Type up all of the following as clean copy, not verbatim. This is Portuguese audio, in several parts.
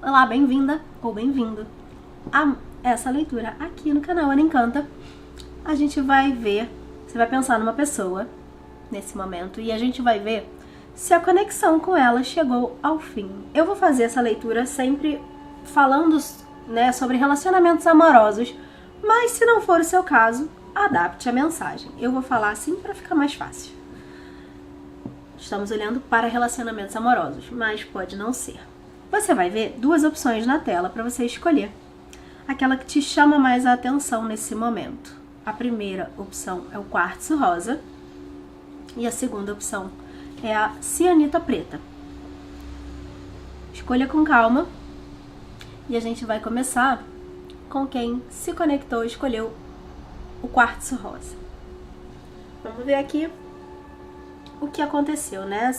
Olá, bem-vinda ou bem-vindo a essa leitura aqui no canal Ana Encanta. A gente vai ver, você vai pensar numa pessoa nesse momento e a gente vai ver se a conexão com ela chegou ao fim. Eu vou fazer essa leitura sempre falando, né, sobre relacionamentos amorosos, mas se não for o seu caso, adapte a mensagem. Eu vou falar assim para ficar mais fácil. Estamos olhando para relacionamentos amorosos, mas pode não ser. Você vai ver duas opções na tela para você escolher aquela que te chama mais a atenção nesse momento. A primeira opção é o quartzo rosa e a segunda opção é a cianita preta. Escolha com calma e a gente vai começar com quem se conectou e escolheu o quartzo rosa. Vamos ver aqui o que aconteceu, né?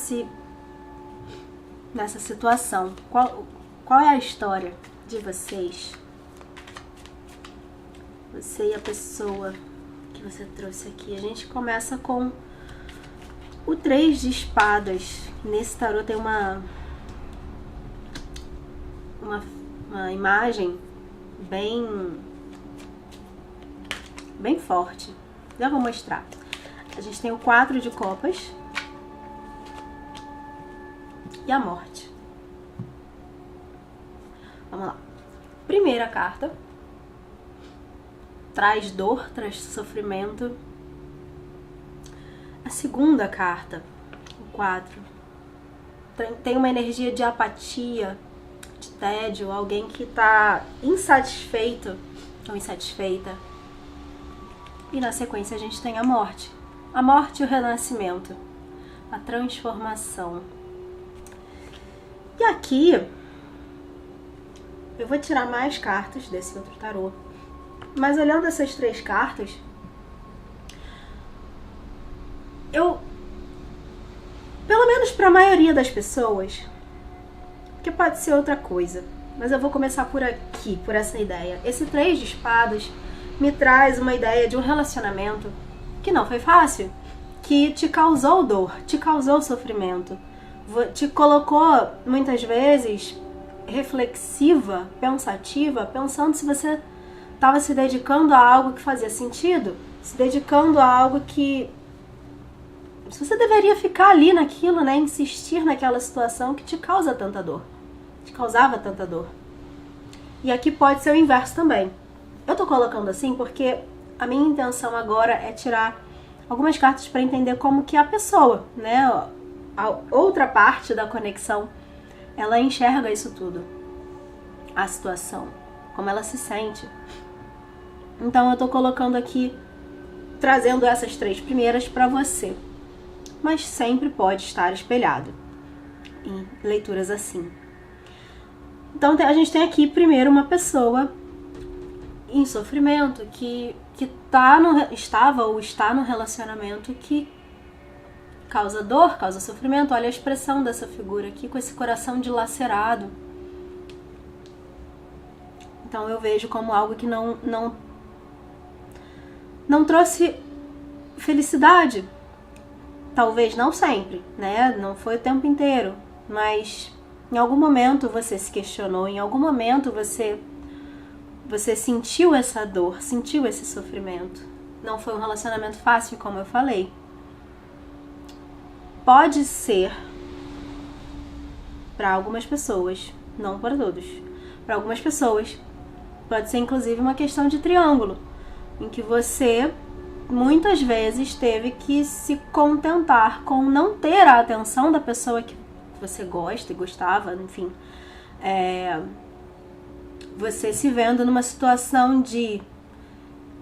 Nessa situação. Qual é a história de vocês? Você e a pessoa que você trouxe aqui. A gente começa com o 3 de espadas. Nesse tarô tem uma imagem bem forte. Já vou mostrar. A gente tem o 4 de copas e a morte. Vamos lá. Primeira carta. Traz dor, traz sofrimento. A segunda carta, o 4, tem uma energia de apatia, de tédio, alguém que está insatisfeito ou insatisfeita. E na sequência a gente tem a morte. A morte e o renascimento. A transformação. E aqui, eu vou tirar mais cartas desse outro tarô. Mas olhando essas 3 cartas, pelo menos para a maioria das pessoas, que pode ser outra coisa, mas eu vou começar por aqui, por essa ideia. Esse 3 de espadas me traz uma ideia de um relacionamento que não foi fácil, que te causou dor, te causou sofrimento, te colocou muitas vezes reflexiva, pensativa, pensando se você estava se dedicando a algo que fazia sentido, se dedicando a algo que se você deveria ficar ali naquilo, né, insistir naquela situação que te causa tanta dor, te causava tanta dor. E aqui pode ser o inverso também. Eu tô colocando assim porque a minha intenção agora é tirar algumas cartas para entender como que a pessoa, né, a outra parte da conexão, ela enxerga isso tudo, a situação, como ela se sente. Então eu tô colocando aqui, trazendo essas 3 primeiras para você. Mas sempre pode estar espelhado em leituras assim. Então a gente tem aqui primeiro uma pessoa em sofrimento que estava ou está num relacionamento que causa dor, causa sofrimento. Olha a expressão dessa figura aqui com esse coração dilacerado. Então eu vejo como algo que não trouxe felicidade. Talvez não sempre, né? Não foi o tempo inteiro, mas em algum momento você se questionou, em algum momento você sentiu essa dor, sentiu esse sofrimento. Não foi um relacionamento fácil, como eu falei. Pode ser para algumas pessoas, não para todos. Para algumas pessoas, pode ser inclusive uma questão de triângulo, em que você muitas vezes teve que se contentar com não ter a atenção da pessoa que você gosta e gostava, enfim. Você se vendo numa situação de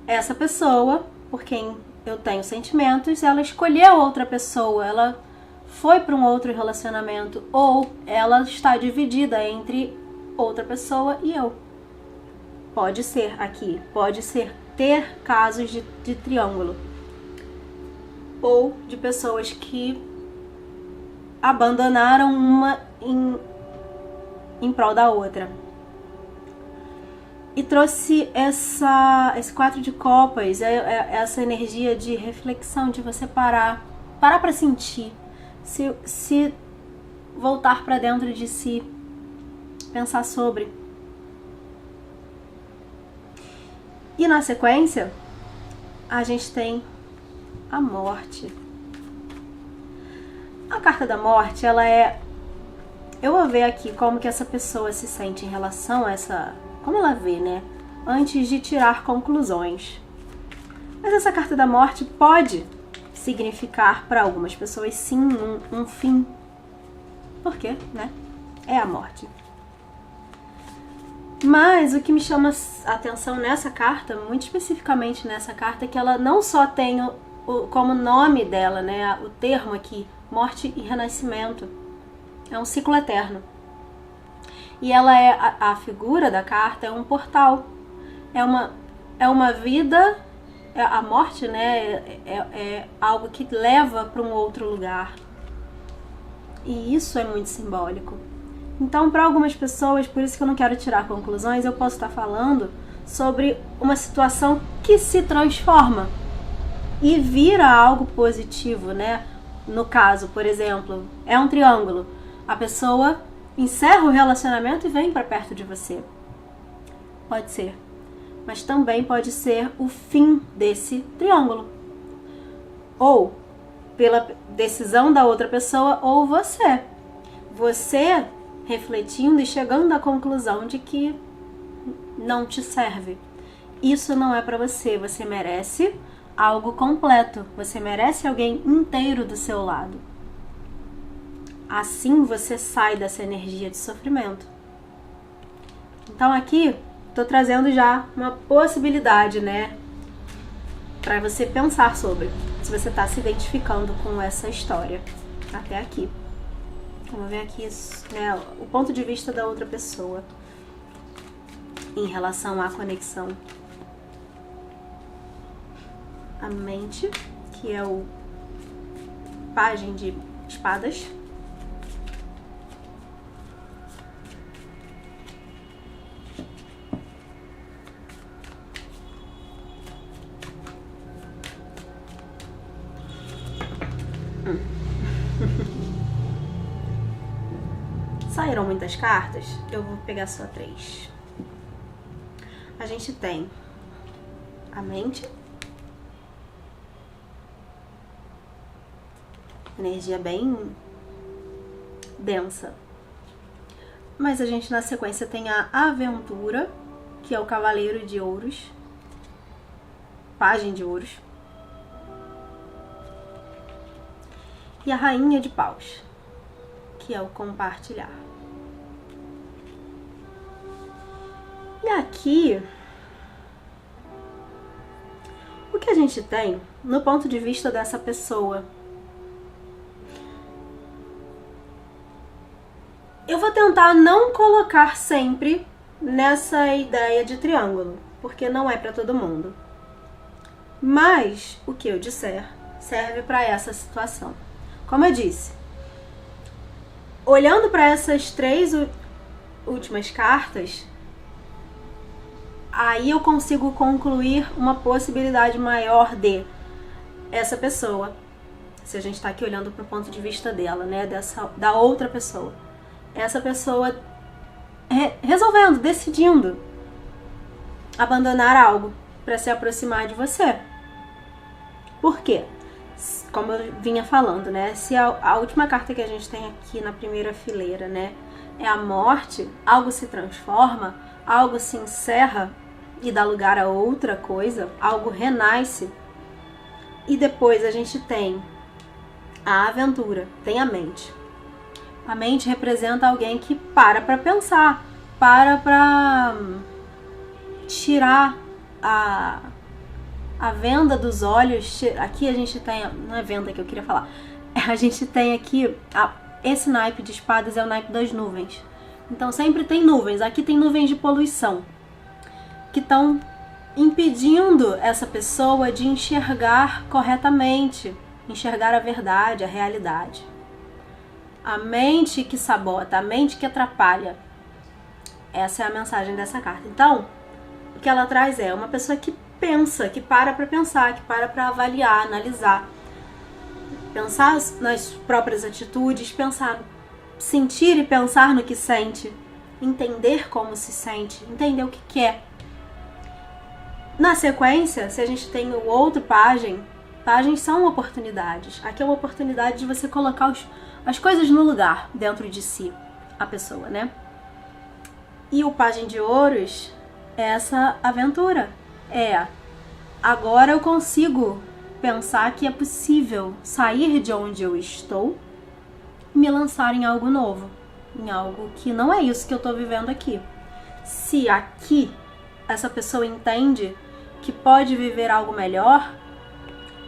essa pessoa, por quem eu tenho sentimentos, ela escolheu outra pessoa, ela foi para um outro relacionamento, ou ela está dividida entre outra pessoa e eu. Pode ser aqui, pode ser ter casos de triângulo ou de pessoas que abandonaram uma em prol da outra. E trouxe esse 4 de copas, essa energia de reflexão, de você parar para sentir, se voltar para dentro de si, pensar sobre. E na sequência, a gente tem a morte. A carta da morte, ela é... Eu vou ver aqui como que essa pessoa se sente em relação a essa... Como ela vê, né? Antes de tirar conclusões. Mas essa carta da morte pode significar para algumas pessoas, sim, um fim. Por quê, né? É a morte. Mas o que me chama a atenção nessa carta, muito especificamente nessa carta, é que ela não só tem como nome dela, né, o termo aqui, morte e renascimento. É um ciclo eterno. E ela é, a figura da carta é um portal. É uma vida, a morte, né, é algo que leva para um outro lugar. E isso é muito simbólico. Então, para algumas pessoas, por isso que eu não quero tirar conclusões, eu posso estar falando sobre uma situação que se transforma e vira algo positivo, né? No caso, por exemplo, é um triângulo. A pessoa encerra o relacionamento e vem para perto de você. Pode ser. Mas também pode ser o fim desse triângulo. Ou pela decisão da outra pessoa ou você. Você refletindo e chegando à conclusão de que não te serve. Isso não é para você. Você merece algo completo. Você merece alguém inteiro do seu lado. Assim você sai dessa energia de sofrimento. Então aqui, tô trazendo já uma possibilidade, né? Para você pensar sobre, se você tá se identificando com essa história. Até aqui. Vamos ver aqui, né, o ponto de vista da outra pessoa em relação à conexão. A mente, que é o pajem de espadas. Saíram muitas cartas, eu vou pegar só 3. A gente tem a mente, energia bem densa. Mas a gente na sequência tem a aventura, que é o cavaleiro de ouros, pajem de ouros, e a rainha de paus, que é o compartilhar. E aqui, o que a gente tem no ponto de vista dessa pessoa? Eu vou tentar não colocar sempre nessa ideia de triângulo, porque não é para todo mundo. Mas o que eu disser serve para essa situação. Como eu disse, olhando para essas 3 últimas cartas, aí eu consigo concluir uma possibilidade maior de essa pessoa, se a gente está aqui olhando para o ponto de vista dela, né, da outra pessoa. Essa pessoa resolvendo, decidindo abandonar algo para se aproximar de você. Por quê? Como eu vinha falando, né? Se a última carta que a gente tem aqui na primeira fileira, né, é a morte, algo se transforma, algo se encerra e dá lugar a outra coisa, algo renasce. E depois a gente tem a aventura, tem a mente. A mente representa alguém que para pensar, para tirar a venda dos olhos. Aqui a gente tem, não é venda que eu queria falar, a gente tem aqui, esse naipe de espadas é o naipe das nuvens. Então sempre tem nuvens, aqui tem nuvens de poluição, que estão impedindo essa pessoa de enxergar corretamente, enxergar a verdade, a realidade. A mente que sabota, a mente que atrapalha. Essa é a mensagem dessa carta. Então, o que ela traz é uma pessoa que pensa, que para pensar, que para avaliar, analisar. Pensar nas próprias atitudes, pensar, sentir e pensar no que sente. entender como se sente, entender o que quer. Na sequência, se a gente tem o outro pajem, pagens são oportunidades. Aqui é uma oportunidade de você colocar as coisas no lugar dentro de si, a pessoa, né? E o pajem de ouros é essa aventura. Agora eu consigo pensar que é possível sair de onde eu estou e me lançar em algo novo, em algo que não é isso que eu estou vivendo aqui. Se aqui essa pessoa entende que pode viver algo melhor,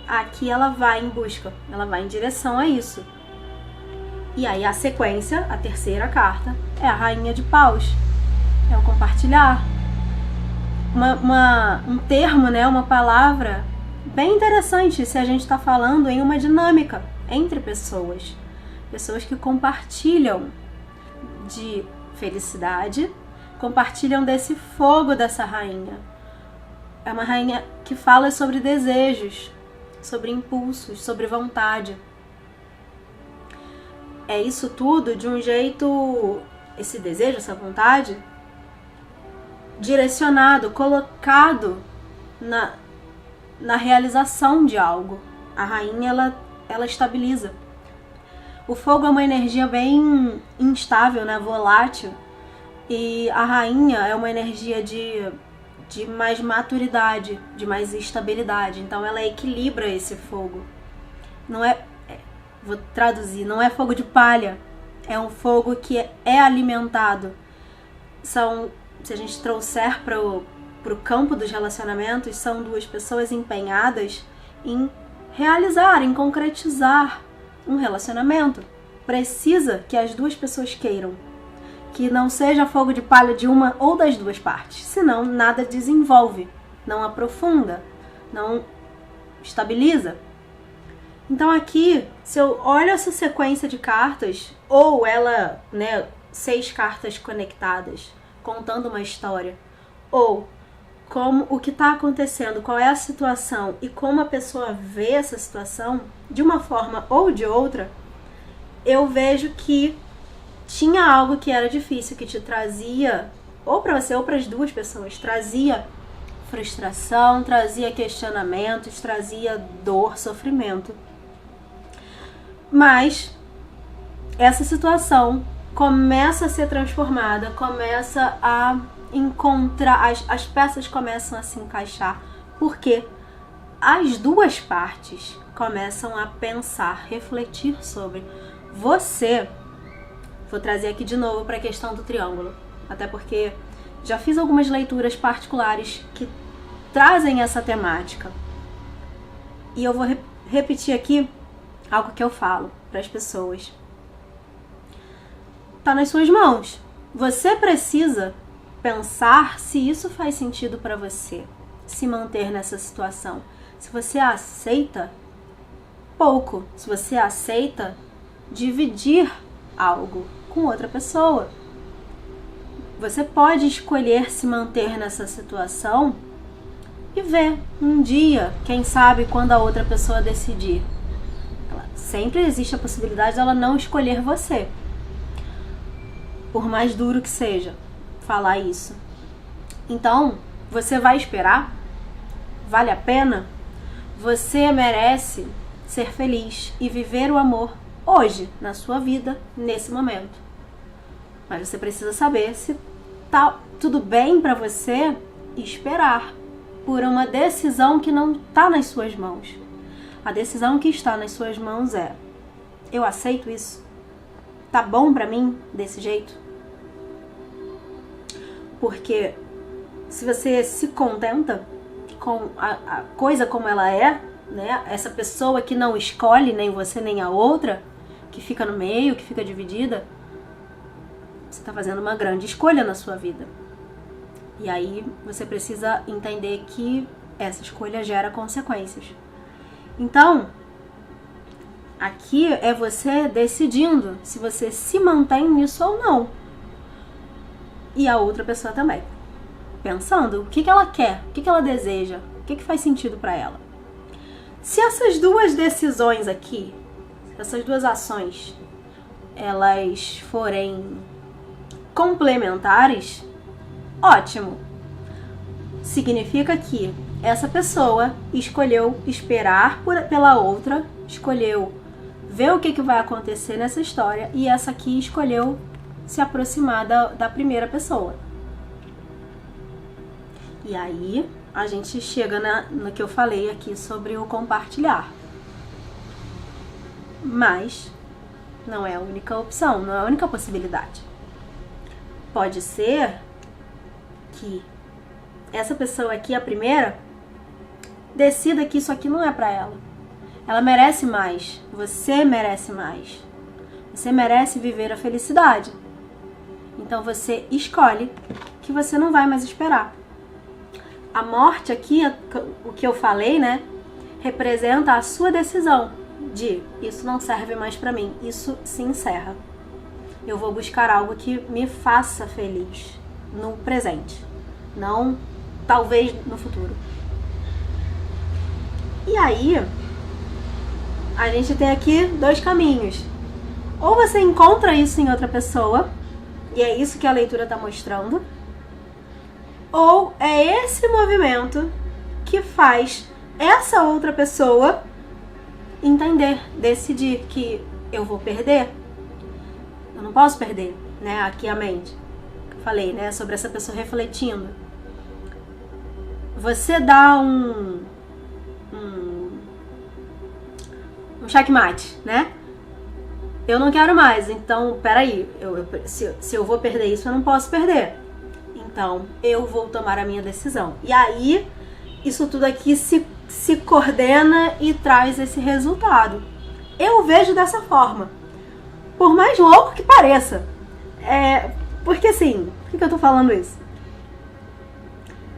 aqui ela vai em busca, ela vai em direção a isso. E aí a sequência, a terceira carta, é a Rainha de Paus. É o compartilhar. Um termo, né, uma palavra bem interessante se a gente está falando em uma dinâmica entre pessoas. Pessoas que compartilham de felicidade, compartilham desse fogo dessa rainha. É uma rainha que fala sobre desejos, sobre impulsos, sobre vontade. É isso tudo de um jeito, esse desejo, essa vontade, direcionado, colocado na realização de algo. A rainha, ela estabiliza. O fogo é uma energia bem instável, né? Volátil. E a rainha é uma energia de mais maturidade, de mais estabilidade. Então ela equilibra esse fogo. Vou traduzir, não é fogo de palha. É um fogo que é alimentado. Se a gente trouxer para o campo dos relacionamentos, são duas pessoas empenhadas em realizar, em concretizar um relacionamento. Precisa que as duas pessoas queiram. Que não seja fogo de palha de uma ou das duas partes. Senão nada desenvolve, não aprofunda, não estabiliza. Então aqui, se eu olho essa sequência de cartas, ou ela, né, 6 cartas conectadas, contando uma história, ou como o que está acontecendo, qual é a situação e como a pessoa vê essa situação, de uma forma ou de outra, eu vejo que tinha algo que era difícil, que te trazia, ou para você ou para as duas pessoas, trazia frustração, trazia questionamentos, trazia dor, sofrimento. Mas essa situação começa a ser transformada, começa a encontrar, as peças começam a se encaixar, porque as duas partes começam a pensar, refletir sobre você. Vou trazer aqui de novo para a questão do triângulo, até porque já fiz algumas leituras particulares que trazem essa temática. E eu vou repetir aqui algo que eu falo para as pessoas. Tá nas suas mãos. Você precisa pensar se isso faz sentido para você, se manter nessa situação. Se você aceita, pouco. Se você aceita, dividir algo com outra pessoa. Você pode escolher se manter nessa situação e ver um dia, quem sabe, quando a outra pessoa decidir. Sempre existe a possibilidade dela não escolher você. Por mais duro que seja falar isso. Então, você vai esperar? Vale a pena? Você merece ser feliz e viver o amor hoje, na sua vida, nesse momento. Mas você precisa saber se tá tudo bem para você esperar por uma decisão que não está nas suas mãos. A decisão que está nas suas mãos é: eu aceito isso? Tá bom pra mim desse jeito? Porque se você se contenta com a coisa como ela é, né? Essa pessoa que não escolhe nem você nem a outra, que fica no meio, que fica dividida, você tá fazendo uma grande escolha na sua vida. E aí você precisa entender que essa escolha gera consequências. Então, aqui é você decidindo se você se mantém nisso ou não. E a outra pessoa também. Pensando o que ela quer, o que ela deseja, o que faz sentido para ela. Se essas duas decisões aqui, essas duas ações, elas forem complementares, ótimo. Significa que essa pessoa escolheu esperar pela outra, escolheu ver o que vai acontecer nessa história, e essa aqui escolheu se aproximar da primeira pessoa. E aí a gente chega no que eu falei aqui sobre o compartilhar. Mas não é a única opção, não é a única possibilidade. Pode ser que essa pessoa aqui, a primeira, decida que isso aqui não é pra ela. Ela merece mais. Você merece mais. Você merece viver a felicidade. Então você escolhe que você não vai mais esperar. A morte aqui, o que eu falei, né, representa a sua decisão de isso não serve mais pra mim, isso se encerra. Eu vou buscar algo que me faça feliz no presente, não talvez no futuro. E aí, a gente tem aqui dois caminhos. Ou você encontra isso em outra pessoa, e é isso que a leitura está mostrando, ou é esse movimento que faz essa outra pessoa entender, decidir que eu vou perder. Eu não posso perder, né? Aqui a mente. Eu falei, né? Sobre essa pessoa refletindo. Você dá um checkmate, né? Eu não quero mais, então, peraí, se eu vou perder isso, eu não posso perder. Então, eu vou tomar a minha decisão. E aí, isso tudo aqui se coordena e traz esse resultado. Eu vejo dessa forma. Por mais louco que pareça. Porque assim, por que eu tô falando isso?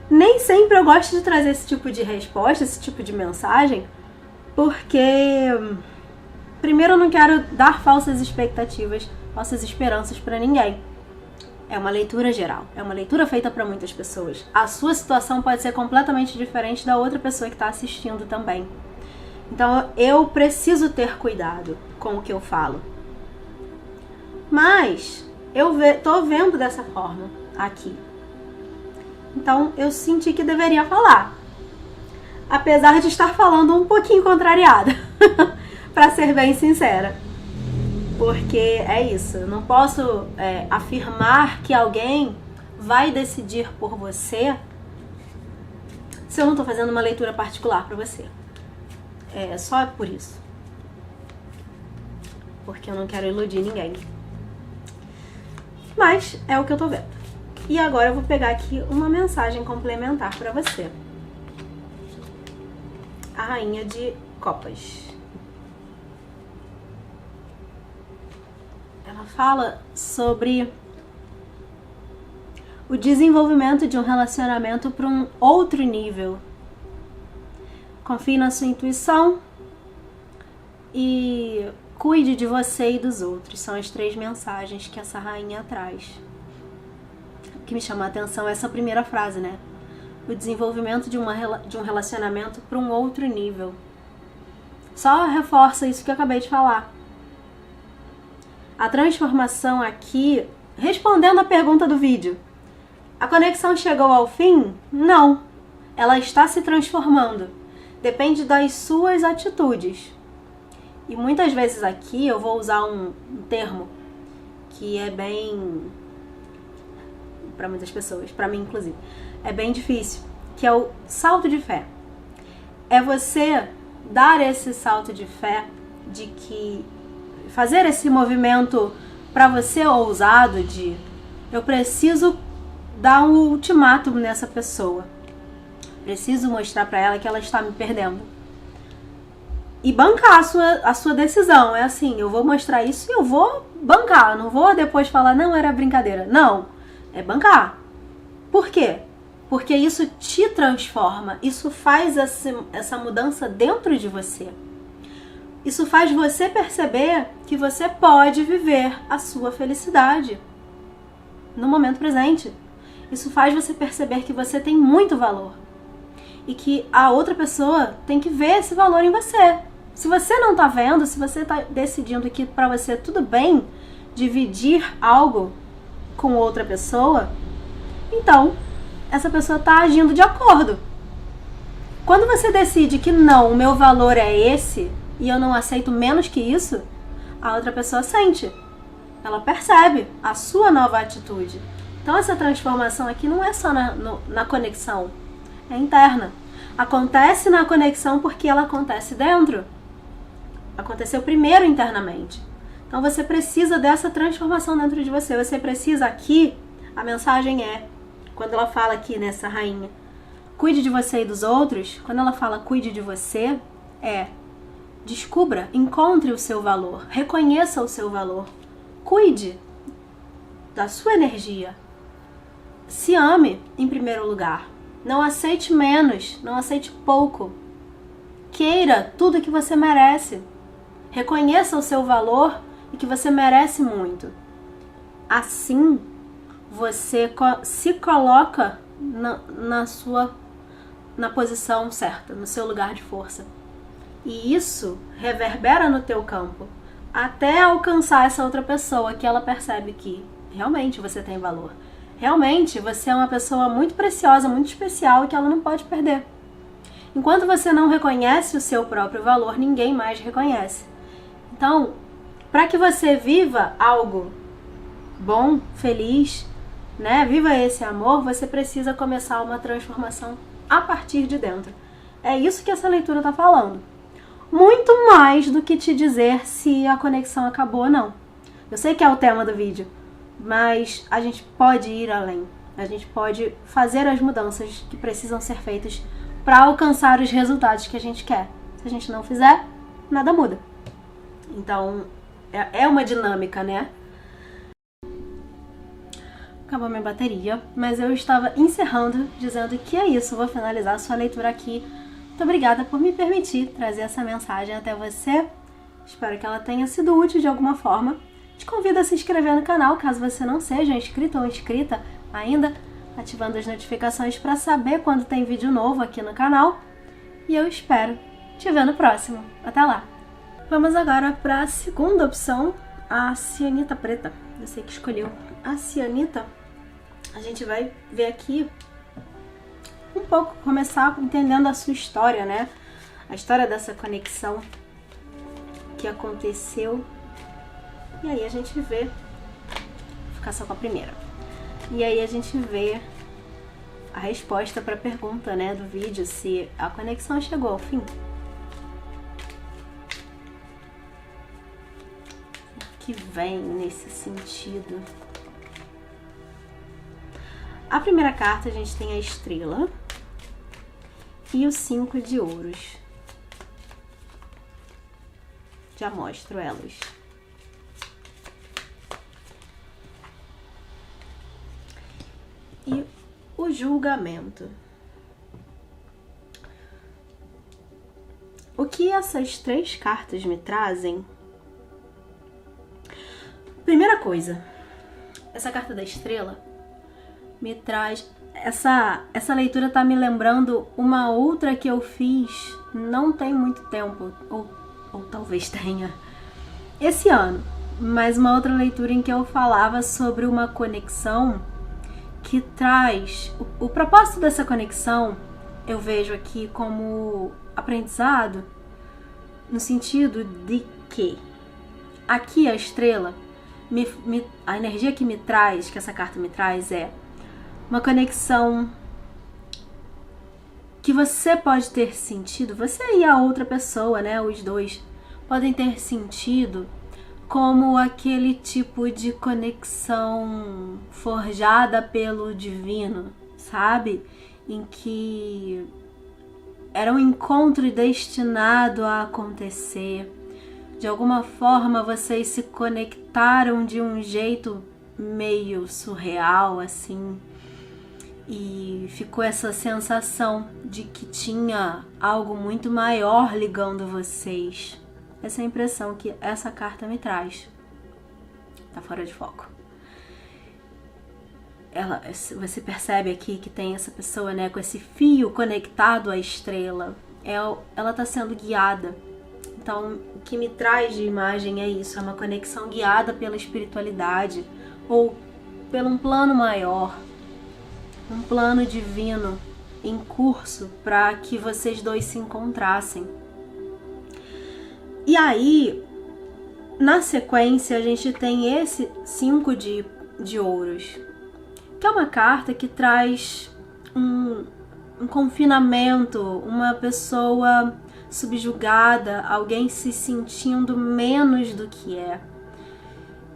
Nem sempre eu gosto de trazer esse tipo de resposta, esse tipo de mensagem, porque primeiro eu não quero dar falsas expectativas, falsas esperanças pra ninguém. É uma leitura geral, é uma leitura feita para muitas pessoas. A sua situação pode ser completamente diferente da outra pessoa que está assistindo também. Então eu preciso ter cuidado com o que eu falo. Mas eu tô vendo dessa forma aqui. Então eu senti que deveria falar. Apesar de estar falando um pouquinho contrariada, para ser bem sincera. Porque é isso, eu não posso afirmar que alguém vai decidir por você se eu não estou fazendo uma leitura particular para você. É só por isso. Porque eu não quero iludir ninguém. Mas é o que eu tô vendo. E agora eu vou pegar aqui uma mensagem complementar para você. A Rainha de Copas. Ela fala sobre o desenvolvimento de um relacionamento para um outro nível. Confie na sua intuição e cuide de você e dos outros. São as 3 mensagens que essa rainha traz. O que me chama a atenção é essa primeira frase, né? O desenvolvimento de um relacionamento para um outro nível. Só reforça isso que eu acabei de falar. A transformação aqui, respondendo a pergunta do vídeo, a conexão chegou ao fim? Não. Ela está se transformando. Depende das suas atitudes. E muitas vezes aqui eu vou usar um termo que é bem... para muitas pessoas, para mim inclusive, é bem difícil, que é o salto de fé. É você dar esse salto de fé de que fazer esse movimento para você ousado de eu preciso dar um ultimato nessa pessoa. Preciso mostrar para ela que ela está me perdendo. E bancar a sua decisão. É assim, eu vou mostrar isso e eu vou bancar. Não vou depois falar, não, era brincadeira. Não, é bancar. Por quê? Porque isso te transforma. Isso faz essa mudança dentro de você. Isso faz você perceber que você pode viver a sua felicidade no momento presente. Isso faz você perceber que você tem muito valor e que a outra pessoa tem que ver esse valor em você. Se você não tá vendo, se você tá decidindo que pra você tudo bem dividir algo com outra pessoa, então essa pessoa está agindo de acordo. Quando você decide que não, o meu valor é esse e eu não aceito menos que isso, a outra pessoa sente. Ela percebe a sua nova atitude. Então essa transformação aqui não é só na conexão, é interna. Acontece na conexão porque ela acontece dentro. Aconteceu primeiro internamente. Então você precisa dessa transformação dentro de você. Você precisa aqui, a mensagem é, quando ela fala aqui nessa rainha, cuide de você e dos outros, quando ela fala cuide de você, descubra, encontre o seu valor, reconheça o seu valor, cuide da sua energia, se ame em primeiro lugar, não aceite menos, não aceite pouco, queira tudo que você merece, reconheça o seu valor e que você merece muito. Assim, você se coloca na posição certa, no seu lugar de força. E isso reverbera no teu campo, até alcançar essa outra pessoa que ela percebe que realmente você tem valor. Realmente você é uma pessoa muito preciosa, muito especial e que ela não pode perder. Enquanto você não reconhece o seu próprio valor, ninguém mais reconhece. Então, para que você viva algo bom, feliz, né? Viva esse amor, você precisa começar uma transformação a partir de dentro. É isso que essa leitura está falando. Muito mais do que te dizer se a conexão acabou ou não. Eu sei que é o tema do vídeo, mas a gente pode ir além. A gente pode fazer as mudanças que precisam ser feitas para alcançar os resultados que a gente quer. Se a gente não fizer, nada muda. Então, é uma dinâmica, né? Acabou minha bateria, mas eu estava encerrando dizendo que é isso. Vou finalizar a sua leitura aqui. Muito obrigada por me permitir trazer essa mensagem até você. Espero que ela tenha sido útil de alguma forma. Te convido a se inscrever no canal, caso você não seja inscrito ou inscrita ainda, ativando as notificações para saber quando tem vídeo novo aqui no canal. E eu espero te ver no próximo. Até lá! Vamos agora para a segunda opção, a cianita preta. Você que escolheu a cianita. A gente vai ver aqui um pouco, começar entendendo a sua história, né? A história dessa conexão que aconteceu. E aí a gente vê, vou ficar só com a primeira. E aí a gente vê a resposta para a pergunta, né, do vídeo, se a conexão chegou ao fim. O que vem nesse sentido? A primeira carta a gente tem a estrela e o 5 de ouros. Já mostro elas. E o julgamento. O que essas três cartas me trazem? Primeira coisa, essa carta da estrela me traz... Essa leitura tá me lembrando uma outra que eu fiz não tem muito tempo, ou talvez tenha, esse ano. Mas uma outra leitura em que eu falava sobre uma conexão que traz... O propósito dessa conexão eu vejo aqui como aprendizado, no sentido de que aqui a estrela, a energia que me traz, que essa carta me traz, é uma conexão que você pode ter sentido, você e a outra pessoa, né, os dois, podem ter sentido como aquele tipo de conexão forjada pelo divino, sabe? Em que era um encontro destinado a acontecer. De alguma forma vocês se conectaram de um jeito meio surreal, assim. E ficou essa sensação de que tinha algo muito maior ligando vocês. Essa é a impressão que essa carta me traz. Tá fora de foco. Você percebe aqui que tem essa pessoa, né, com esse fio conectado à estrela. Ela tá sendo guiada. Então, o que me traz de imagem é isso. É uma conexão guiada pela espiritualidade. Ou por um plano maior, um plano divino em curso para que vocês dois se encontrassem. E aí, na sequência, a gente tem esse 5 de ouros, que é uma carta que traz um confinamento, uma pessoa subjugada, alguém se sentindo menos do que é.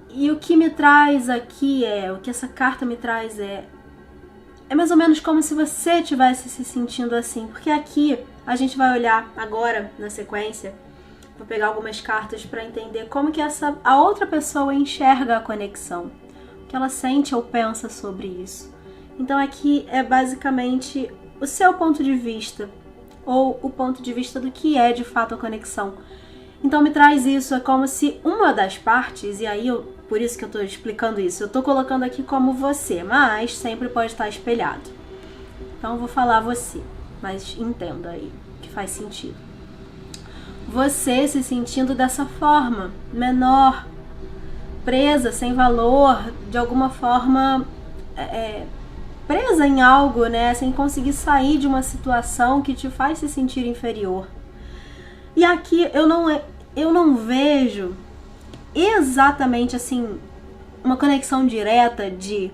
E o que me traz aqui o que essa carta me traz é mais ou menos como se você estivesse se sentindo assim, porque aqui a gente vai olhar agora na sequência, vou pegar algumas cartas para entender como que a outra pessoa enxerga a conexão, o que ela sente ou pensa sobre isso. Então aqui é basicamente o seu ponto de vista, ou o ponto de vista do que é de fato a conexão. Então me traz isso, é como se uma das partes, e aí por isso que eu estou explicando isso, eu estou colocando aqui como você, mas sempre pode estar espelhado. Então eu vou falar você, mas entenda aí que faz sentido. Você se sentindo dessa forma, menor, presa, sem valor, de alguma forma presa em algo, né? Sem conseguir sair de uma situação que te faz se sentir inferior. E aqui eu não vejo exatamente assim uma conexão direta de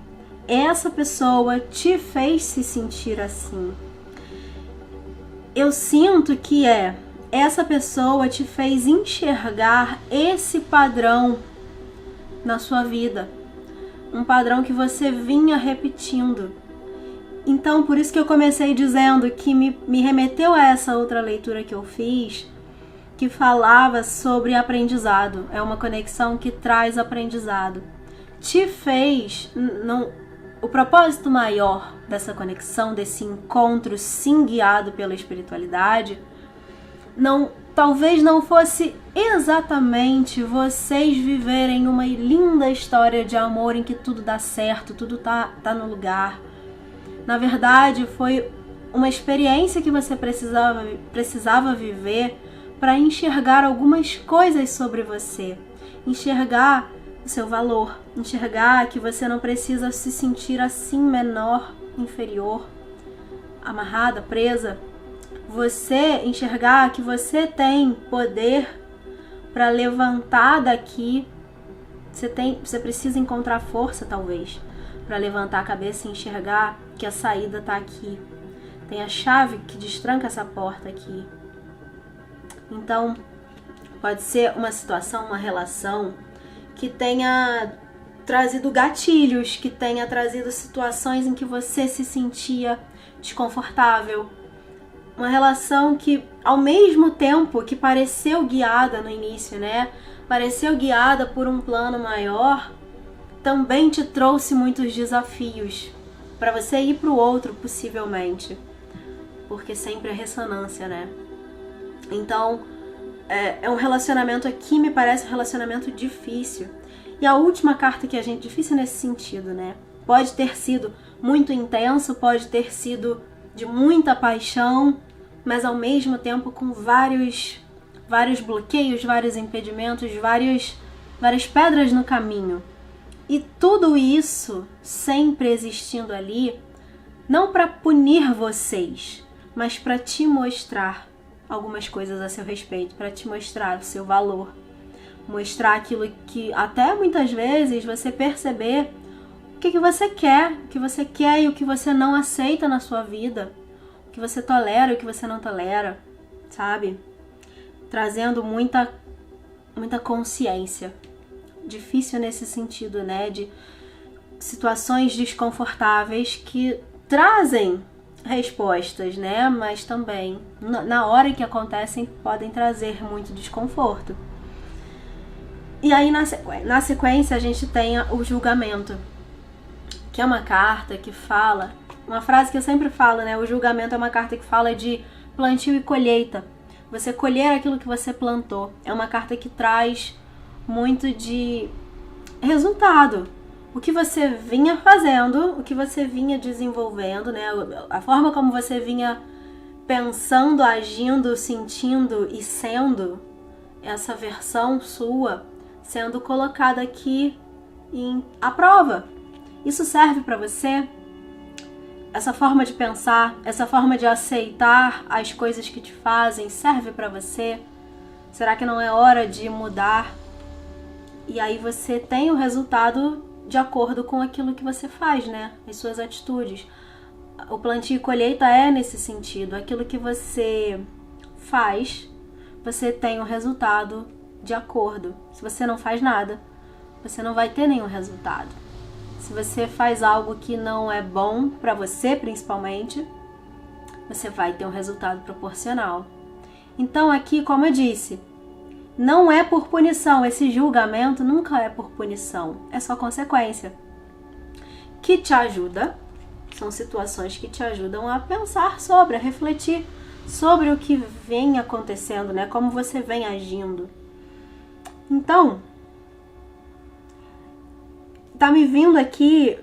essa pessoa te fez se sentir assim. Eu sinto que essa pessoa te fez enxergar esse padrão na sua vida. Um padrão que você vinha repetindo. Então, por isso que eu comecei dizendo que me remeteu a essa outra leitura que eu fiz, que falava sobre aprendizado. É uma conexão que traz aprendizado. Te fez... o propósito maior dessa conexão, desse encontro, sim, guiado pela espiritualidade, talvez não fosse exatamente vocês viverem uma linda história de amor em que tudo dá certo, tudo tá no lugar. Na verdade, foi uma experiência que você precisava viver para enxergar algumas coisas sobre você, enxergar o seu valor, enxergar que você não precisa se sentir assim menor, inferior, amarrada, presa. Você enxergar que você tem poder para levantar daqui. Você precisa encontrar força, talvez, para levantar a cabeça e enxergar que a saída está aqui. Tem a chave que destranca essa porta aqui. Então, pode ser uma situação, uma relação que tenha trazido gatilhos, que tenha trazido situações em que você se sentia desconfortável. Uma relação que, ao mesmo tempo que pareceu guiada no início, né? Pareceu guiada por um plano maior, também te trouxe muitos desafios para você ir para o outro, possivelmente. Porque sempre é ressonância, né? Então, é um relacionamento aqui, me parece um relacionamento difícil. E a última carta que a gente... Difícil nesse sentido, né? Pode ter sido muito intenso, pode ter sido de muita paixão, mas ao mesmo tempo com vários bloqueios, vários impedimentos, várias pedras no caminho. E tudo isso sempre existindo ali, não para punir vocês, mas para te mostrar algumas coisas a seu respeito, para te mostrar o seu valor, mostrar aquilo que até muitas vezes você perceber o que você quer, e o que você não aceita na sua vida, o que você tolera e o que você não tolera, sabe? Trazendo muita consciência. Difícil nesse sentido, né? De situações desconfortáveis que trazem respostas, né? Mas também, na hora que acontecem, podem trazer muito desconforto. E aí, na sequência, a gente tem o julgamento, que é uma carta que fala... Uma frase que eu sempre falo, né? O julgamento é uma carta que fala de plantio e colheita. Você colher aquilo que você plantou. É uma carta que traz muito de resultado. O que você vinha fazendo, o que você vinha desenvolvendo, né? A forma como você vinha pensando, agindo, sentindo e sendo, essa versão sua sendo colocada aqui à prova. Isso serve para você? Essa forma de pensar, essa forma de aceitar as coisas que te fazem, serve para você? Será que não é hora de mudar? E aí você tem o resultado de acordo com aquilo que você faz, né? As suas atitudes. O plantio e colheita é nesse sentido. Aquilo que você faz, você tem o resultado de acordo. Se você não faz nada, você não vai ter nenhum resultado. Se você faz algo que não é bom para você, principalmente, você vai ter um resultado proporcional. Então aqui, como eu disse, não é por punição. Esse julgamento nunca é por punição. É só consequência. Que te ajuda. São situações que te ajudam a pensar sobre, a refletir sobre o que vem acontecendo, né? Como você vem agindo. Então, tá me vindo aqui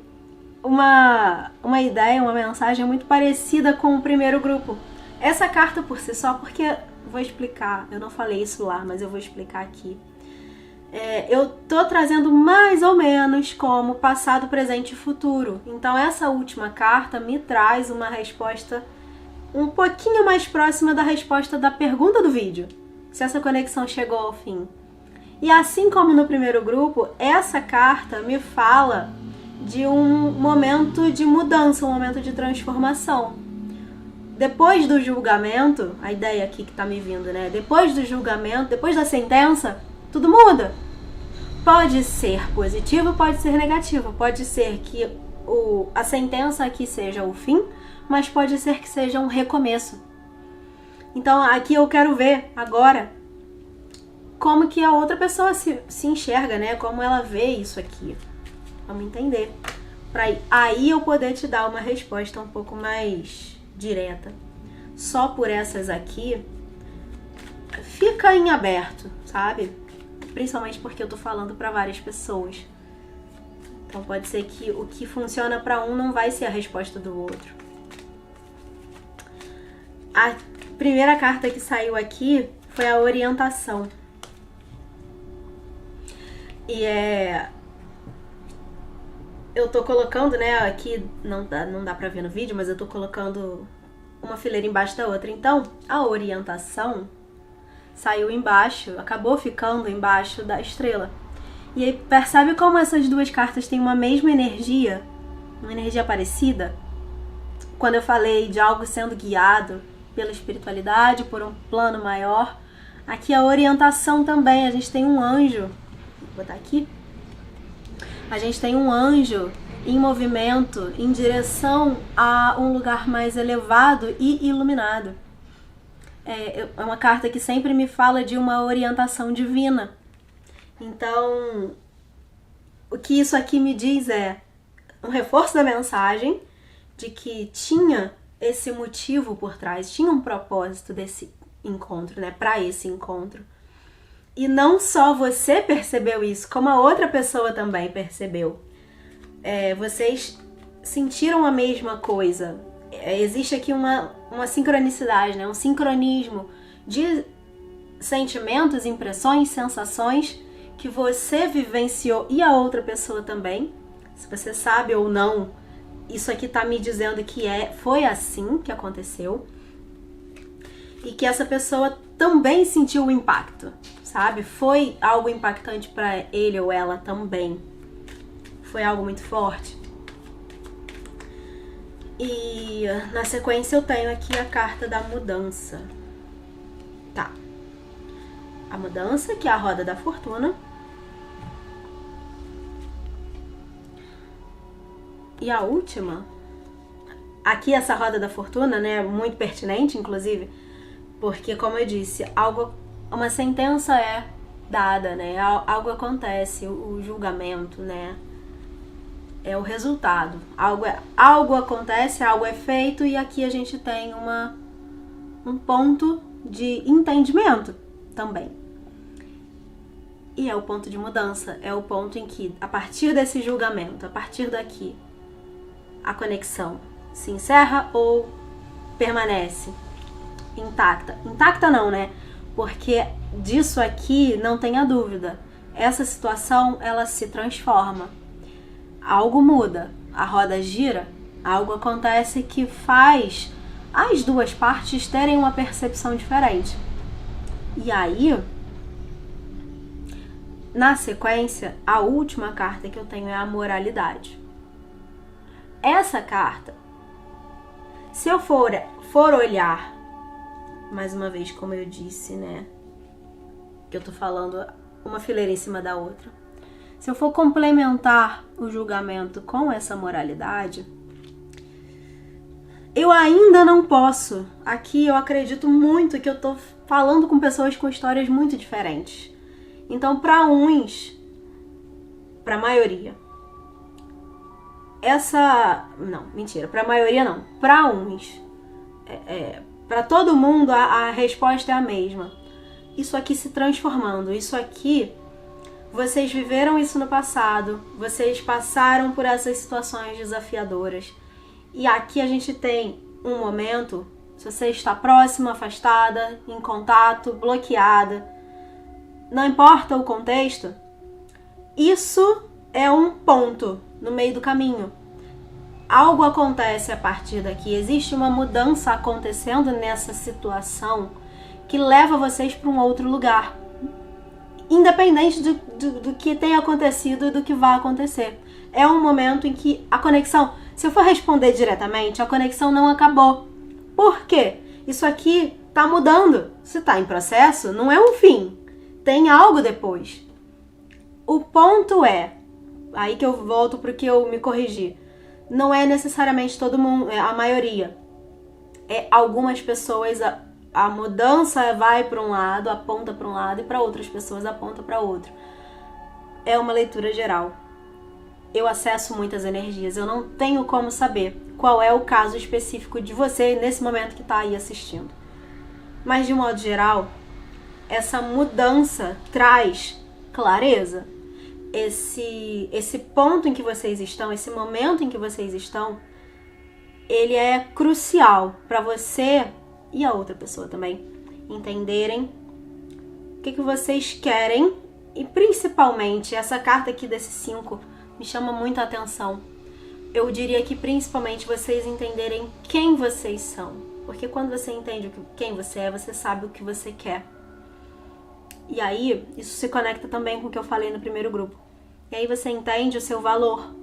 uma ideia, uma mensagem muito parecida com o primeiro grupo. Essa carta por si só, porque vou explicar, eu não falei isso lá, mas eu vou explicar aqui. Eu tô trazendo mais ou menos como passado, presente e futuro. Então essa última carta me traz uma resposta um pouquinho mais próxima da resposta da pergunta do vídeo, se essa conexão chegou ao fim. E assim como no primeiro grupo, essa carta me fala de um momento de mudança, um momento de transformação. Depois do julgamento, a ideia aqui que tá me vindo, né? Depois do julgamento, depois da sentença, tudo muda. Pode ser positivo, pode ser negativo. Pode ser que a sentença aqui seja o fim, mas pode ser que seja um recomeço. Então aqui eu quero ver agora como que a outra pessoa se enxerga, né? Como ela vê isso aqui. Vamos entender. Pra aí eu poder te dar uma resposta um pouco mais direta. Só por essas aqui, fica em aberto, sabe? Principalmente porque eu tô falando pra várias pessoas. Então pode ser que o que funciona pra um não vai ser a resposta do outro. A primeira carta que saiu aqui foi a orientação. E eu tô colocando, né, aqui não dá pra ver no vídeo, mas eu tô colocando uma fileira embaixo da outra. Então, a orientação saiu embaixo, acabou ficando embaixo da estrela. E aí, percebe como essas duas cartas têm uma mesma energia? Uma energia parecida? Quando eu falei de algo sendo guiado pela espiritualidade, por um plano maior, aqui a orientação também, a gente tem um anjo. Vou botar aqui. A gente tem um anjo em movimento em direção a um lugar mais elevado e iluminado. É uma carta que sempre me fala de uma orientação divina. Então, o que isso aqui me diz é um reforço da mensagem de que tinha esse motivo por trás, tinha um propósito desse encontro, né, para esse encontro. E não só você percebeu isso, como a outra pessoa também percebeu. Vocês sentiram a mesma coisa. Existe aqui uma sincronicidade, né? Um sincronismo de sentimentos, impressões, sensações que você vivenciou e a outra pessoa também. Se você sabe ou não, isso aqui tá me dizendo que foi assim que aconteceu. E que essa pessoa também sentiu o impacto, sabe? Foi algo impactante para ele ou ela também. Foi algo muito forte. E na sequência eu tenho aqui a carta da mudança. Tá. A mudança, que é a roda da fortuna. E a última, aqui essa roda da fortuna, né, muito pertinente, inclusive, porque, como eu disse, uma sentença é dada, né, algo acontece, o julgamento, né, é o resultado. Algo acontece, algo é feito, e aqui a gente tem um ponto de entendimento também. E é o ponto de mudança, é o ponto em que, a partir desse julgamento, a partir daqui, a conexão se encerra ou permanece intacta. Intacta não, né? Porque disso aqui não tenha dúvida. Essa situação, ela se transforma. algo muda, a roda gira, algo acontece que faz as duas partes terem uma percepção diferente. E aí, na sequência, a última carta que eu tenho é a moralidade. Essa carta, se eu for olhar, mais uma vez, como eu disse, né, que eu tô falando uma fileira em cima da outra. Se eu for complementar o julgamento com essa moralidade, eu ainda não posso. Aqui eu acredito muito que eu tô falando com pessoas com histórias muito diferentes. Então, para uns, para a maioria, para a maioria não. Para uns, para todo mundo a resposta é a mesma. Isso aqui se transformando, isso aqui, vocês viveram isso no passado, vocês passaram por essas situações desafiadoras. E aqui a gente tem um momento, se você está próxima, afastada, em contato, bloqueada, não importa o contexto, isso é um ponto no meio do caminho. Algo acontece a partir daqui, existe uma mudança acontecendo nessa situação que leva vocês para um outro lugar. Independente do que tenha acontecido e do que vai acontecer. É um momento em que a conexão, se eu for responder diretamente, a conexão não acabou. Por quê? Isso aqui tá mudando. Se tá em processo, não é um fim. Tem algo depois. O ponto é, aí que eu volto pro que eu me corrigi, não é necessariamente todo mundo, a maioria. É algumas pessoas, a mudança vai para um lado, aponta para um lado, e para outras pessoas aponta para outro. É uma leitura geral. Eu acesso muitas energias, eu não tenho como saber qual é o caso específico de você nesse momento que está aí assistindo. Mas de modo geral, essa mudança traz clareza. Esse ponto em que vocês estão, esse momento em que vocês estão, ele é crucial para você e a outra pessoa também entenderem o que vocês querem. E principalmente, essa carta aqui desse 5 me chama muito a atenção. Eu diria que principalmente vocês entenderem quem vocês são. Porque quando você entende quem você é, você sabe o que você quer. E aí, isso se conecta também com o que eu falei no primeiro grupo. E aí você entende o seu valor.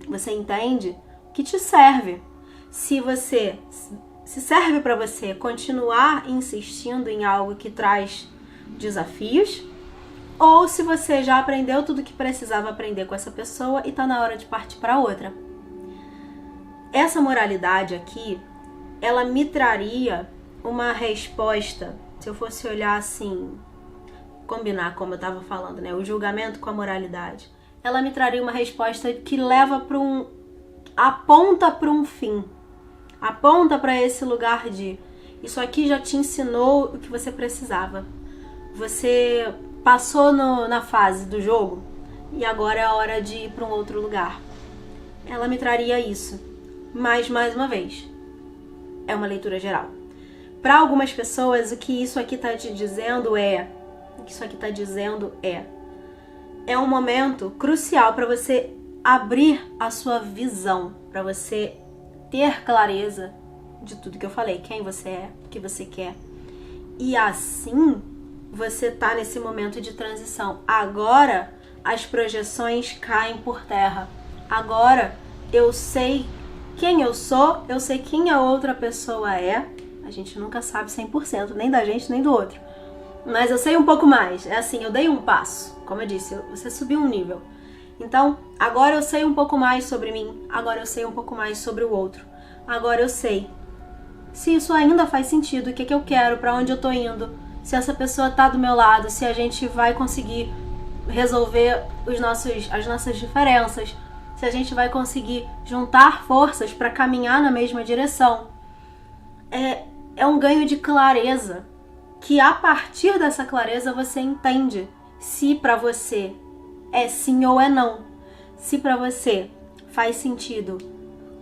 Você entende o que te serve. Se serve para você continuar insistindo em algo que traz desafios, ou se você já aprendeu tudo que precisava aprender com essa pessoa e tá na hora de partir para outra. Essa moralidade aqui, ela me traria uma resposta, se eu fosse olhar assim, combinar como eu tava falando, né, o julgamento com a moralidade, ela me traria uma resposta que leva para aponta para um fim. Aponta para esse lugar de isso aqui já te ensinou o que você precisava. Você passou na fase do jogo e agora é a hora de ir para um outro lugar. Ela me traria isso. Mas, mais uma vez, é uma leitura geral. Para algumas pessoas, o que isso aqui está te dizendo é um momento crucial para você abrir a sua visão, para você ter clareza de tudo que eu falei, quem você é, o que você quer. E assim, você tá nesse momento de transição. Agora, as projeções caem por terra. Agora, eu sei quem eu sou, eu sei quem a outra pessoa é. A gente nunca sabe 100%, nem da gente, nem do outro. Mas eu sei um pouco mais. É assim, eu dei um passo. Como eu disse, você subiu um nível. Então, agora eu sei um pouco mais sobre mim. Agora eu sei um pouco mais sobre o outro. Agora eu sei se isso ainda faz sentido, o que eu quero, pra onde eu tô indo, se essa pessoa tá do meu lado, se a gente vai conseguir resolver as nossas diferenças, se a gente vai conseguir juntar forças pra caminhar na mesma direção. É um ganho de clareza, que a partir dessa clareza você entende se pra você é sim ou é não. Se pra você faz sentido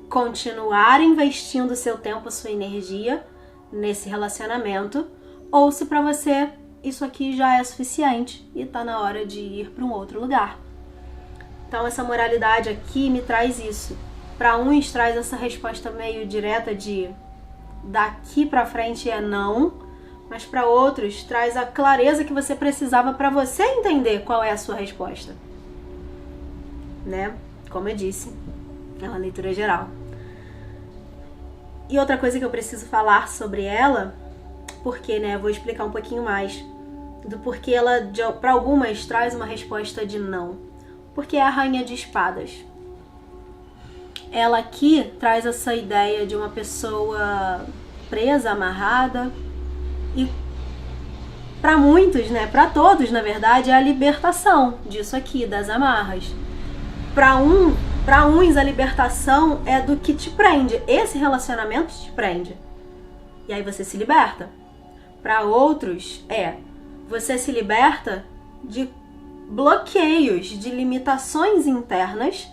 continuar investindo seu tempo, sua energia nesse relacionamento, ou se pra você isso aqui já é suficiente e tá na hora de ir para um outro lugar. Então essa moralidade aqui me traz isso. Para uns traz essa resposta meio direta de daqui para frente é não, mas para outros traz a clareza que você precisava para você entender qual é a sua resposta, né? Como eu disse, é uma leitura geral. E outra coisa que eu preciso falar sobre ela, porque, né, eu vou explicar um pouquinho mais do porquê ela, para algumas, traz uma resposta de não. Porque é a Rainha de Espadas. Ela aqui traz essa ideia de uma pessoa presa, amarrada, e para muitos, né, para todos, na verdade, é a libertação disso aqui, das amarras. Para uns a libertação é do que te prende. Esse relacionamento te prende. E aí você se liberta. Para outros você se liberta de bloqueios, de limitações internas.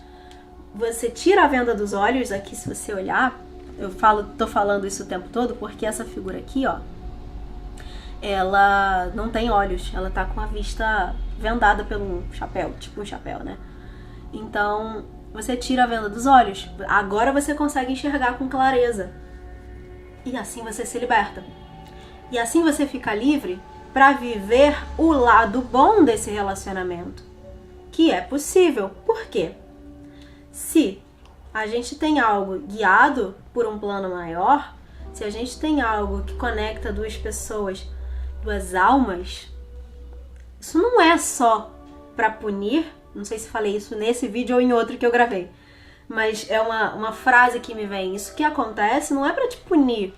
Você tira a venda dos olhos. Aqui, se você olhar, tô falando isso o tempo todo porque essa figura aqui, ó, ela não tem olhos, ela tá com a vista vendada pelo chapéu, tipo um chapéu, né? Então, você tira a venda dos olhos, agora você consegue enxergar com clareza. E assim você se liberta. E assim você fica livre para viver o lado bom desse relacionamento, que é possível. Por quê? Se a gente tem algo guiado por um plano maior, se a gente tem algo que conecta duas pessoas, duas almas, isso não é só para punir. Não sei se falei isso nesse vídeo ou em outro que eu gravei, mas é uma frase que me vem. Isso que acontece não é para te punir.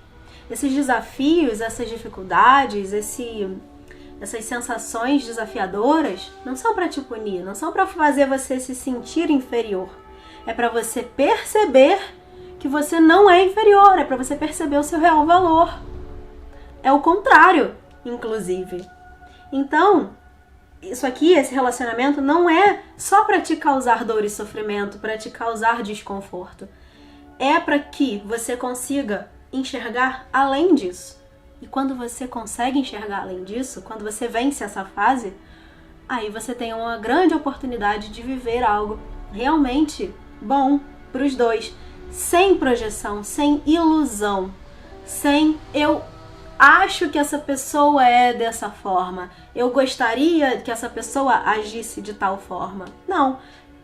Esses desafios, essas dificuldades, essas sensações desafiadoras não são para te punir, não são para fazer você se sentir inferior. É para você perceber que você não é inferior, é para você perceber o seu real valor. É o contrário, inclusive. Então, isso aqui, esse relacionamento, não é só para te causar dor e sofrimento, para te causar desconforto. É para que você consiga enxergar além disso. E quando você consegue enxergar além disso, quando você vence essa fase, aí você tem uma grande oportunidade de viver algo realmente bom para os dois, sem projeção, sem ilusão, sem eu acho que essa pessoa é dessa forma, eu gostaria que essa pessoa agisse de tal forma. Não,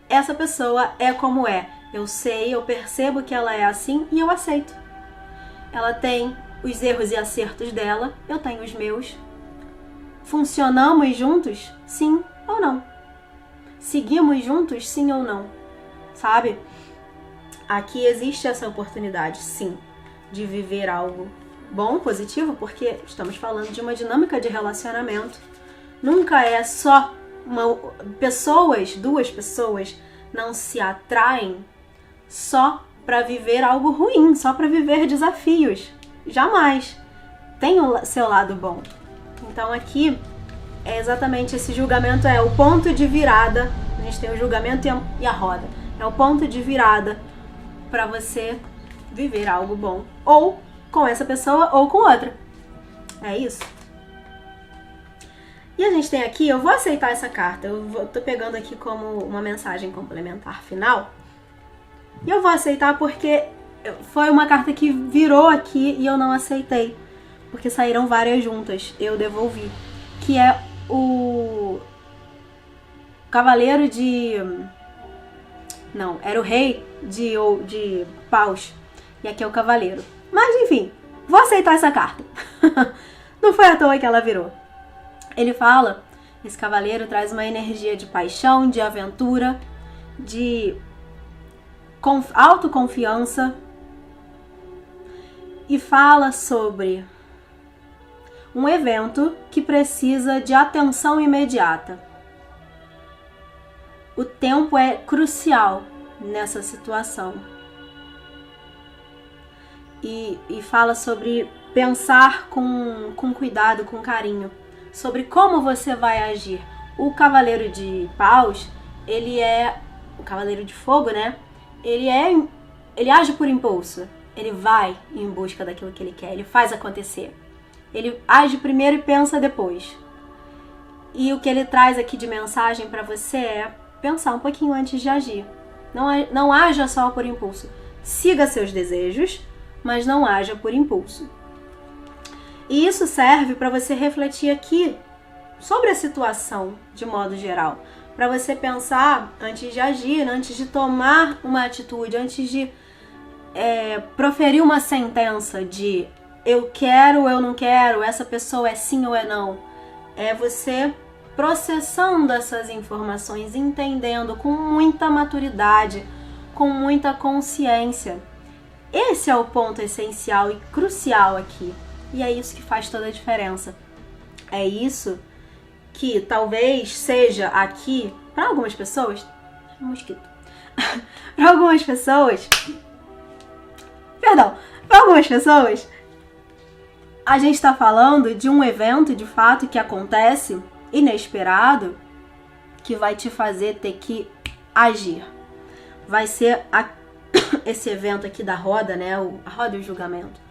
essa pessoa é como é. Eu sei, eu percebo que ela é assim e eu aceito. Ela tem os erros e acertos dela, eu tenho os meus. Funcionamos juntos? Sim ou não? Seguimos juntos? Sim ou não? Sabe? Aqui existe essa oportunidade, sim, de viver algo bom, positivo, porque estamos falando de uma dinâmica de relacionamento. Nunca é só duas pessoas não se atraem só para viver algo ruim, só para viver desafios. Jamais. Tem o seu lado bom. Então aqui é exatamente esse julgamento, é o ponto de virada. A gente tem o julgamento e a roda. É o ponto de virada para você viver algo bom. Ou com essa pessoa ou com outra. É isso. E a gente tem aqui, eu vou aceitar essa carta. Tô pegando aqui como uma mensagem complementar final. E eu vou aceitar porque foi uma carta que virou aqui e eu não aceitei. Porque saíram várias juntas. Eu devolvi. Que é o Cavaleiro de... Não, era o Rei de Paus. E aqui é o Cavaleiro. Mas enfim, vou aceitar essa carta. Não foi à toa que ela virou. Ele fala, esse cavaleiro traz uma energia de paixão, de aventura, de autoconfiança. E fala sobre um evento que precisa de atenção imediata. O tempo é crucial nessa situação. E fala sobre pensar com cuidado, com carinho, sobre como você vai agir. O Cavaleiro de Paus, ele é o Cavaleiro de Fogo, né? Ele age por impulso. Ele vai em busca daquilo que ele quer, ele faz acontecer. Ele age primeiro e pensa depois. E o que ele traz aqui de mensagem para você é: pensar um pouquinho antes de agir. Não haja só por impulso. Siga seus desejos, mas não haja por impulso. E isso serve para você refletir aqui sobre a situação de modo geral. Para você pensar antes de agir, antes de tomar uma atitude, antes de proferir uma sentença de eu quero ou eu não quero, essa pessoa é sim ou é não. É você processando essas informações, entendendo com muita maturidade, com muita consciência. Esse é o ponto essencial e crucial aqui. E é isso que faz toda a diferença. É isso que talvez seja aqui, para algumas pessoas, mosquito. Para algumas pessoas, a gente está falando de um evento, de fato, que acontece inesperado, que vai te fazer ter que agir. Vai ser esse evento aqui da roda, né? A roda e o julgamento.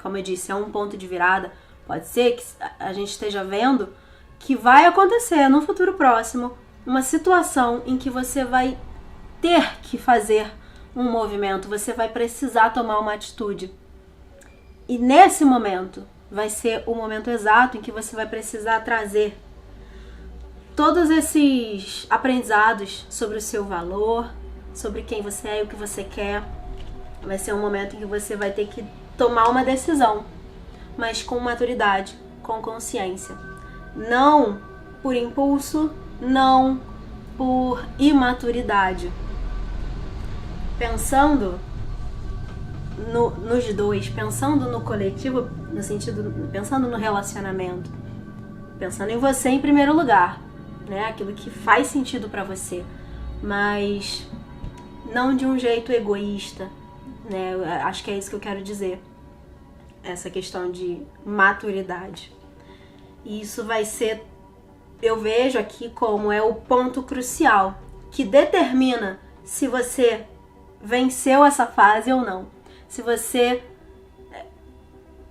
Como eu disse, é um ponto de virada. Pode ser que a gente esteja vendo que vai acontecer no futuro próximo uma situação em que você vai ter que fazer um movimento, você vai precisar tomar uma atitude. E nesse momento vai ser o momento exato em que você vai precisar trazer todos esses aprendizados sobre o seu valor, sobre quem você é e o que você quer. Vai ser um momento em que você vai ter que tomar uma decisão, mas com maturidade, com consciência. Não por impulso, não por imaturidade. Pensando nos dois, pensando no coletivo, no sentido, pensando no relacionamento, pensando em você em primeiro lugar, né? Aquilo que faz sentido pra você, mas não de um jeito egoísta, né? Eu acho que é isso que eu quero dizer, essa questão de maturidade. E isso vai ser, eu vejo aqui como é o ponto crucial que determina se você venceu essa fase ou não. Se você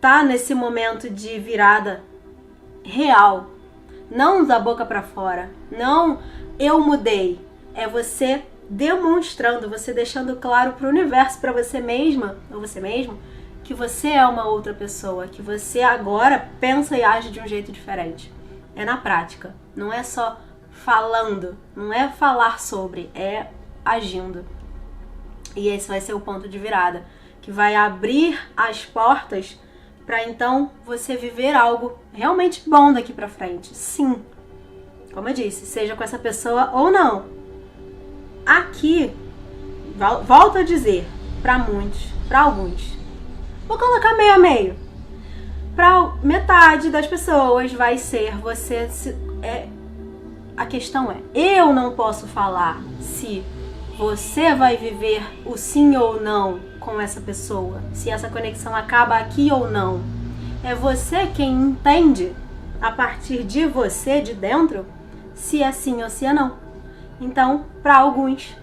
tá nesse momento de virada real, não da boca pra fora, não eu mudei, é você demonstrando, você deixando claro pro universo, pra você mesma ou você mesmo, que você é uma outra pessoa, que você agora pensa e age de um jeito diferente. É na prática, não é só falando, não é falar sobre, é agindo. E esse vai ser o ponto de virada, que vai abrir as portas para então você viver algo realmente bom daqui para frente. Sim, como eu disse, seja com essa pessoa ou não. Aqui, volto a dizer, para muitos, para alguns, vou colocar meio a meio. Para metade das pessoas vai ser você... a questão é, eu não posso falar se você vai viver o sim ou não com essa pessoa, se essa conexão acaba aqui ou não. É você quem entende, a partir de você, de dentro, se é sim ou se é não. Então, para alguns,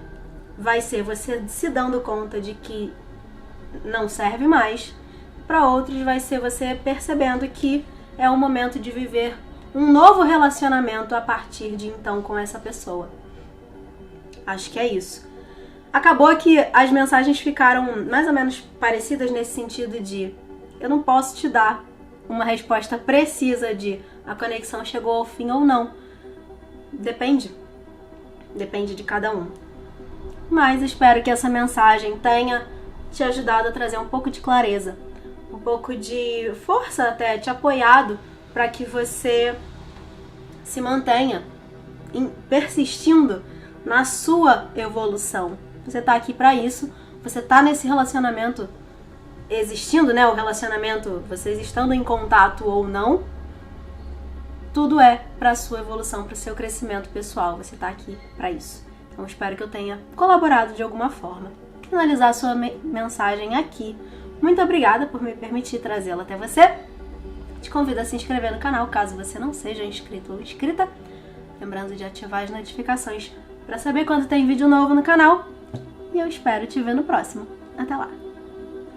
vai ser você se dando conta de que não serve mais. Para outros, vai ser você percebendo que é o momento de viver um novo relacionamento a partir de então com essa pessoa. Acho que é isso. Acabou que as mensagens ficaram mais ou menos parecidas nesse sentido de eu não posso te dar uma resposta precisa de a conexão chegou ao fim ou não. Depende de cada um. Mas espero que essa mensagem tenha te ajudado a trazer um pouco de clareza, um pouco de força até, te apoiado para que você se mantenha persistindo na sua evolução. Você tá aqui para isso, você tá nesse relacionamento existindo, né? O relacionamento, vocês estando em contato ou não, tudo é para sua evolução, para o seu crescimento pessoal. Você tá aqui para isso. Então espero que eu tenha colaborado de alguma forma. Finalizar a sua mensagem aqui. Muito obrigada por me permitir trazê-la até você. Te convido a se inscrever no canal caso você não seja inscrito ou inscrita. Lembrando de ativar as notificações para saber quando tem vídeo novo no canal. E eu espero te ver no próximo. Até lá!